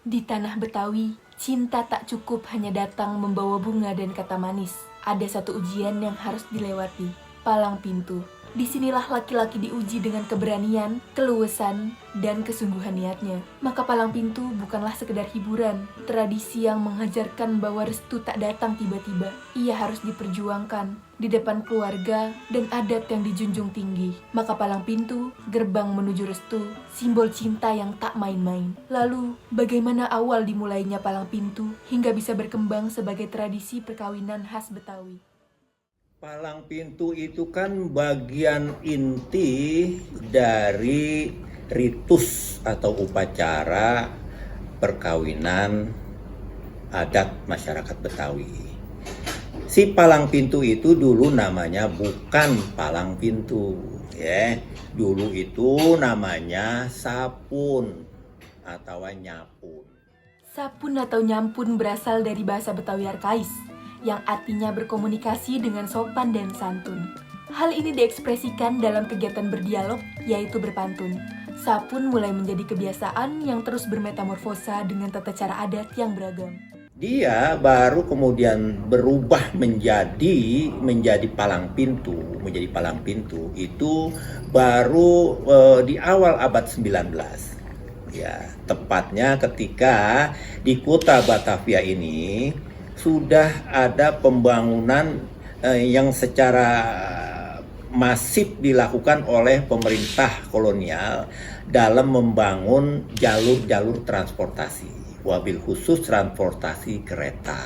Di tanah Betawi, cinta tak cukup hanya datang membawa bunga dan kata manis. Ada satu ujian yang harus dilewati, palang pintu. Disinilah laki-laki diuji dengan keberanian, keluasan, dan kesungguhan niatnya. Maka palang pintu bukanlah sekedar hiburan, tradisi yang mengajarkan bahwa restu tak datang tiba-tiba. Ia harus diperjuangkan di depan keluarga dan adat yang dijunjung tinggi. Maka palang pintu, gerbang menuju restu, simbol cinta yang tak main-main. Lalu, bagaimana awal dimulainya palang pintu hingga bisa berkembang sebagai tradisi perkawinan khas Betawi? Palang pintu itu kan bagian inti dari ritus atau upacara perkawinan adat masyarakat Betawi. Si palang pintu itu dulu namanya bukan palang pintu, ya. Dulu itu namanya sapun atau nyapun. Sapun atau nyampun berasal dari bahasa Betawi Arkais, yang artinya berkomunikasi dengan sopan dan santun. Hal ini diekspresikan dalam kegiatan berdialog, yaitu berpantun. Sapun mulai menjadi kebiasaan yang terus bermetamorfosa dengan tata cara adat yang beragam. Dia baru kemudian berubah menjadi palang pintu itu baru di awal abad 19. Ya, tepatnya ketika di kota Batavia ini sudah ada pembangunan yang secara masif dilakukan oleh pemerintah kolonial dalam membangun jalur-jalur transportasi, wabil khusus transportasi kereta.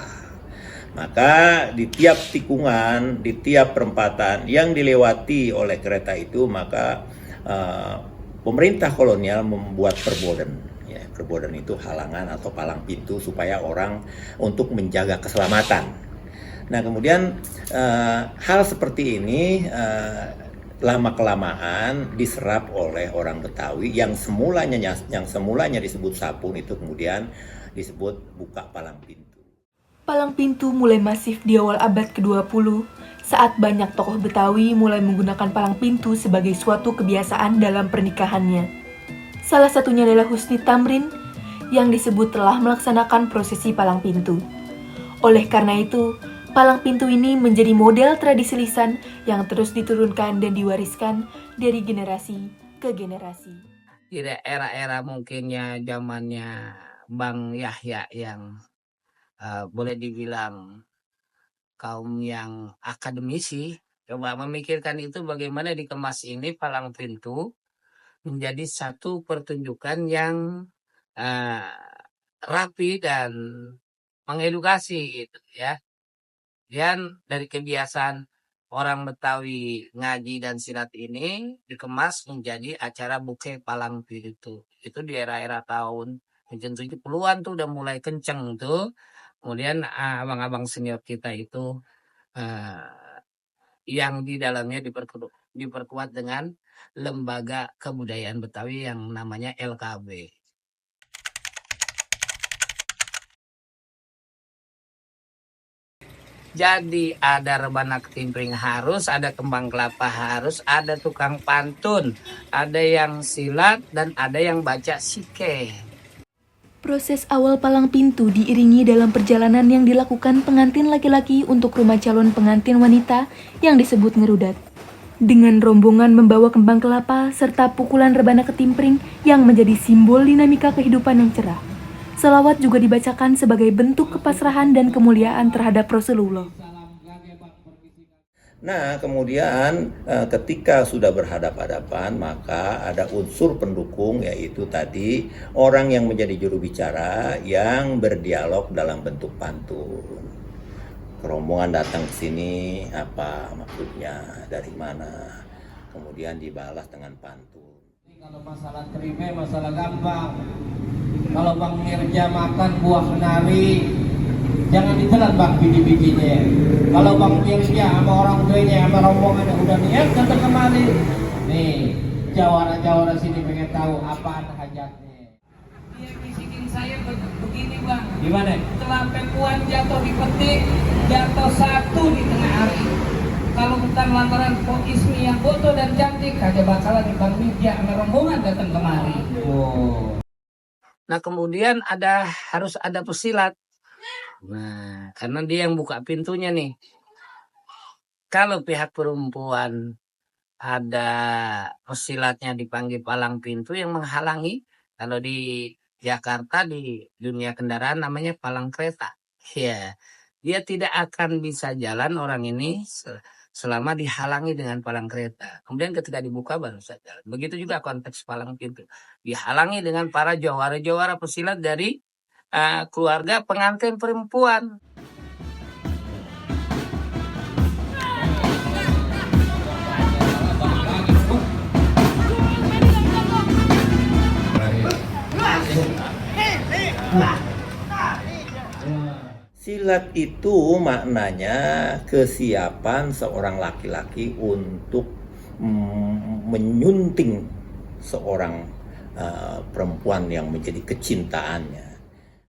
Maka di tiap tikungan, di tiap perempatan yang dilewati oleh kereta itu, maka pemerintah kolonial membuat perboden. Ya, perboden itu halangan atau palang pintu supaya orang untuk menjaga keselamatan. Nah, kemudian hal seperti ini lama-kelamaan diserap oleh orang Betawi yang semulanya disebut sapun itu kemudian disebut buka palang pintu. Palang pintu mulai masif di awal abad ke-20 saat banyak tokoh Betawi mulai menggunakan palang pintu sebagai suatu kebiasaan dalam pernikahannya. Salah satunya adalah Husni Tamrin yang disebut telah melaksanakan prosesi palang pintu. Oleh karena itu, palang pintu ini menjadi model tradisi lisan yang terus diturunkan dan diwariskan dari generasi ke generasi. Di era-era mungkinnya zamannya Bang Yahya yang boleh dibilang kaum yang akademisi, coba memikirkan itu bagaimana dikemas ini palang pintu menjadi satu pertunjukan yang uh, rapi dan mengedukasi gitu ya. Dan dari kebiasaan orang Betawi ngaji dan silat ini dikemas menjadi acara buke palang pintu. Itu di era-era tahun 70-an tuh udah mulai kenceng tuh. Kemudian abang-abang senior kita itu yang di dalamnya diperkuat dengan lembaga kebudayaan Betawi yang namanya LKB. Jadi ada rebana ketimpring harus, ada kembang kelapa harus, ada tukang pantun, ada yang silat, dan ada yang baca sike. Proses awal palang pintu diiringi dalam perjalanan yang dilakukan pengantin laki-laki untuk rumah calon pengantin wanita yang disebut ngerudat. Dengan rombongan membawa kembang kelapa serta pukulan rebana ketimpring yang menjadi simbol dinamika kehidupan yang cerah. Salawat juga dibacakan sebagai bentuk kepasrahan dan kemuliaan terhadap Rasulullah. Nah, kemudian ketika sudah berhadapan-hadapan, maka ada unsur pendukung, yaitu tadi orang yang menjadi juru bicara yang berdialog dalam bentuk pantun. Rombongan datang ke sini, apa maksudnya, dari mana, kemudian dibalas dengan pantun. Kalau masalah terima, masalah gampang. Kalau Bang Mirja makan buah kenari, jangan ditelan Bang biji-bijinya. Kalau Bang Mirja sama orang tuanya sama rombongannya udah niat datang kemari, nih jawara-jawara sini pengen tahu apaan hajatnya. Dia bisikin saya begini Bang. Gimana? Setelah pekuan jatuh di petik, jatuh satu di tengah hari. Kalau bukan lantaran Pok Ismi yang foto dan cantik, kagak bakalan Bang Mirja sama rombongan datang kemari. Oh. Nah kemudian harus ada pesilat. Nah karena dia yang buka pintunya nih. Kalau pihak perempuan ada pesilatnya dipanggil palang pintu yang menghalangi. Kalau di Jakarta di dunia kendaraan namanya palang kereta. Ya, dia tidak akan bisa jalan orang ini selama dihalangi dengan palang kereta. Kemudian ketika dibuka baru bisa jalan. Begitu juga konteks palang pintu. Dihalangi dengan para jawara-jawara pesilat dari keluarga pengantin perempuan. Silat itu maknanya kesiapan seorang laki-laki untuk menyunting seorang perempuan yang menjadi kecintaannya.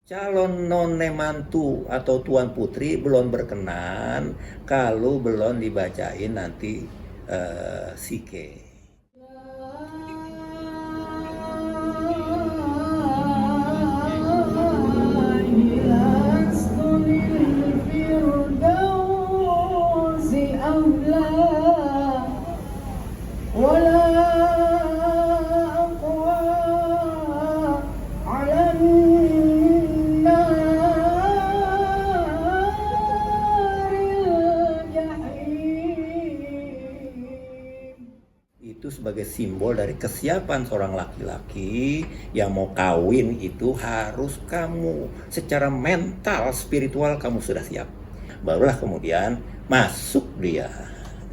Calon none mantu atau tuan putri belum berkenan kalau belum dibacain nanti sike. Itu sebagai simbol dari kesiapan seorang laki-laki yang mau kawin itu harus kamu secara mental, spiritual kamu sudah siap. Barulah kemudian masuk dia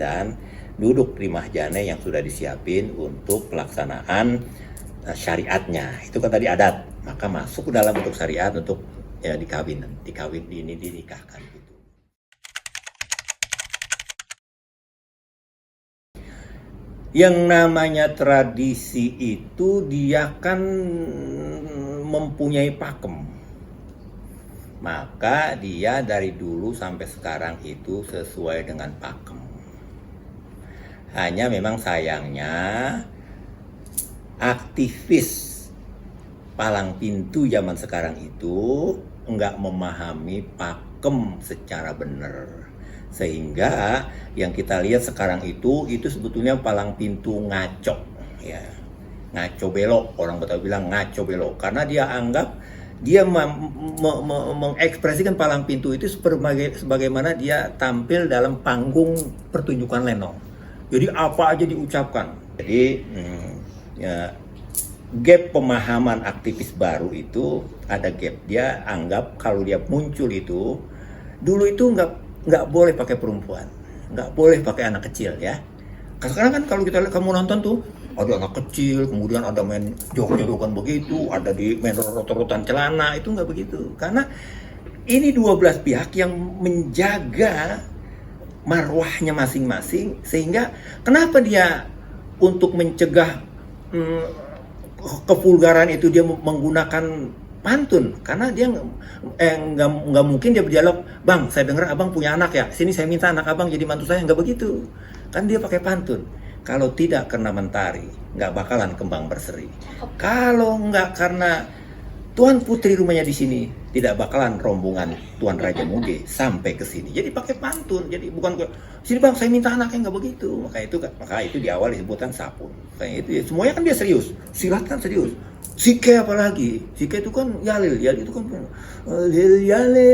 dan duduk di mahjane yang sudah disiapin untuk pelaksanaan syariatnya. Itu kan tadi adat, maka masuk dalam bentuk syariat untuk ya dinikahkan gitu. Yang namanya tradisi itu dia kan mempunyai pakem. Maka dia dari dulu sampai sekarang itu sesuai dengan pakem. Hanya memang sayangnya aktivis palang pintu zaman sekarang itu enggak memahami pakem secara benar. Sehingga yang kita lihat sekarang itu sebetulnya palang pintu ngaco, ya, ngaco belok, orang Betawi bilang ngaco belok, karena dia anggap dia mengekspresikan palang pintu itu sebagaimana dia tampil dalam panggung pertunjukan lenong. Jadi apa aja diucapkan. Jadi ya, gap pemahaman aktivis baru itu ada gap. Dia anggap kalau dia muncul itu dulu itu nggak boleh pakai perempuan, nggak boleh pakai anak kecil ya. Sekarang kan kalau kita lihat, kamu nonton tuh ada anak kecil, kemudian ada main jog-jogan begitu, ada di main rot-rotan celana, itu nggak begitu. Karena ini 12 pihak yang menjaga marwahnya masing-masing, sehingga kenapa dia untuk mencegah kevulgaran itu dia menggunakan pantun, karena dia nggak mungkin dia berdialog, bang saya dengar abang punya anak ya, sini saya minta anak abang jadi mantu saya, nggak begitu, kan dia pakai pantun. Kalau tidak karena mentari nggak bakalan kembang berseri, kalau nggak karena tuan putri rumahnya di sini tidak bakalan rombongan tuan raja mude sampai ke sini. Jadi pakai pantun, jadi bukan sini bang saya minta anaknya, nggak begitu. Maka itu di awal disebutkan sapun. Kayak itu ya, semuanya kan dia serius, silat kan serius. Sike apalagi, sike itu kan yalil itu kan yale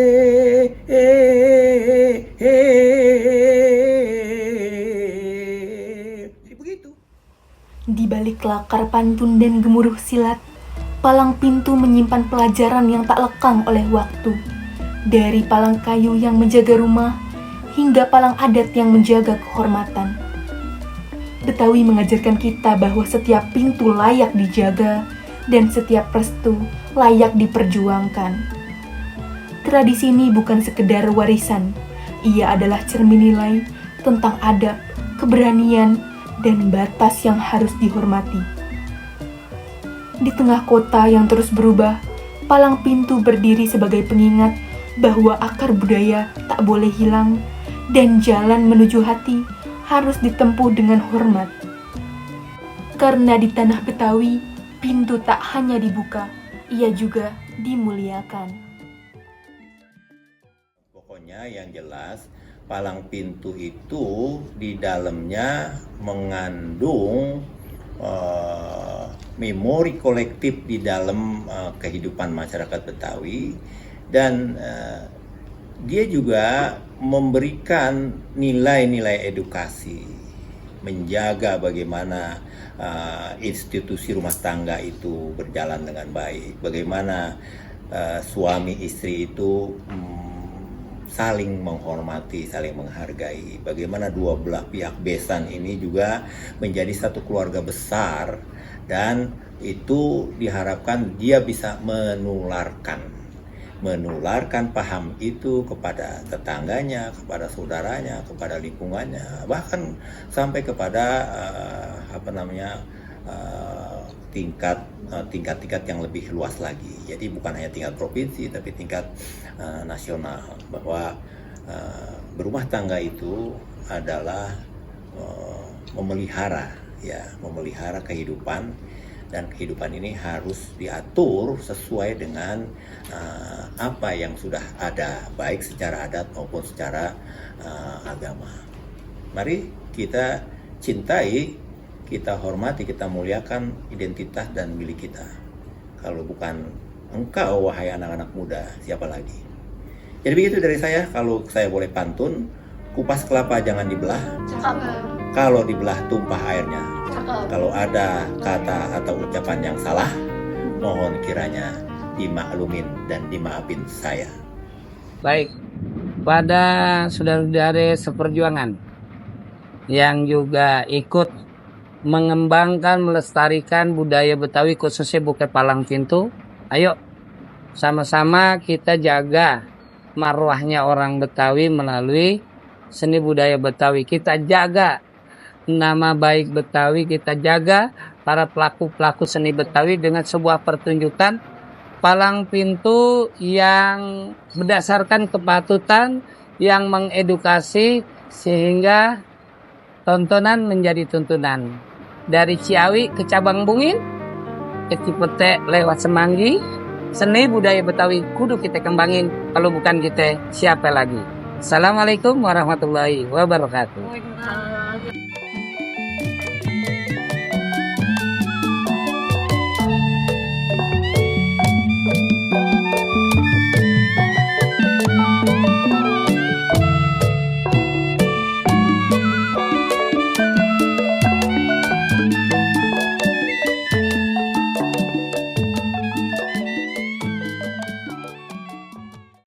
begitu. Di balik lakar pantun dan gemuruh silat, palang pintu menyimpan pelajaran yang tak lekang oleh waktu. Dari palang kayu yang menjaga rumah hingga palang adat yang menjaga kehormatan. Betawi mengajarkan kita bahwa setiap pintu layak dijaga dan setiap restu layak diperjuangkan. Tradisi ini bukan sekedar warisan, ia adalah cermin nilai tentang adab, keberanian, dan batas yang harus dihormati. Di tengah kota yang terus berubah, palang pintu berdiri sebagai pengingat bahwa akar budaya tak boleh hilang dan jalan menuju hati harus ditempuh dengan hormat. Karena di tanah Betawi, pintu tak hanya dibuka, ia juga dimuliakan. Pokoknya yang jelas palang pintu itu di dalamnya mengandung memori kolektif di dalam kehidupan masyarakat Betawi, dan dia juga memberikan nilai-nilai edukasi, menjaga bagaimana institusi rumah tangga itu berjalan dengan baik, bagaimana suami istri itu saling menghormati, saling menghargai, bagaimana dua belah pihak besan ini juga menjadi satu keluarga besar, dan itu diharapkan dia bisa menularkan paham itu kepada tetangganya, kepada saudaranya, kepada lingkungannya, bahkan sampai kepada tingkat-tingkat yang lebih luas lagi. Jadi bukan hanya tingkat provinsi, tapi tingkat nasional, bahwa berumah tangga itu adalah memelihara kehidupan, dan kehidupan ini harus diatur sesuai dengan apa yang sudah ada, baik secara adat maupun secara agama. Mari kita cintai, kita hormati, kita muliakan identitas dan milik kita. Kalau bukan engkau, wahai anak-anak muda, siapa lagi? Jadi begitu dari saya. Kalau saya boleh pantun, kupas kelapa jangan dibelah, kalau dibelah tumpah airnya. Kalau ada kata atau ucapan yang salah, mohon kiranya dimaklumin dan dimaafin saya. Baik, pada saudara-saudara seperjuangan yang juga ikut mengembangkan, melestarikan budaya Betawi khususnya Bukit Palang Pintu, ayo sama-sama kita jaga marwahnya orang Betawi melalui seni budaya Betawi. Kita jaga nama baik Betawi, kita jaga para pelaku-pelaku seni Betawi dengan sebuah pertunjukan palang pintu yang berdasarkan kepatutan, yang mengedukasi sehingga tontonan menjadi tuntunan. Dari Ciawi ke Cabang Bungin, ke Cipete lewat Semanggi, seni budaya Betawi kudu kita kembangin. Kalau bukan kita, siapa lagi? Assalamualaikum warahmatullahi wabarakatuh.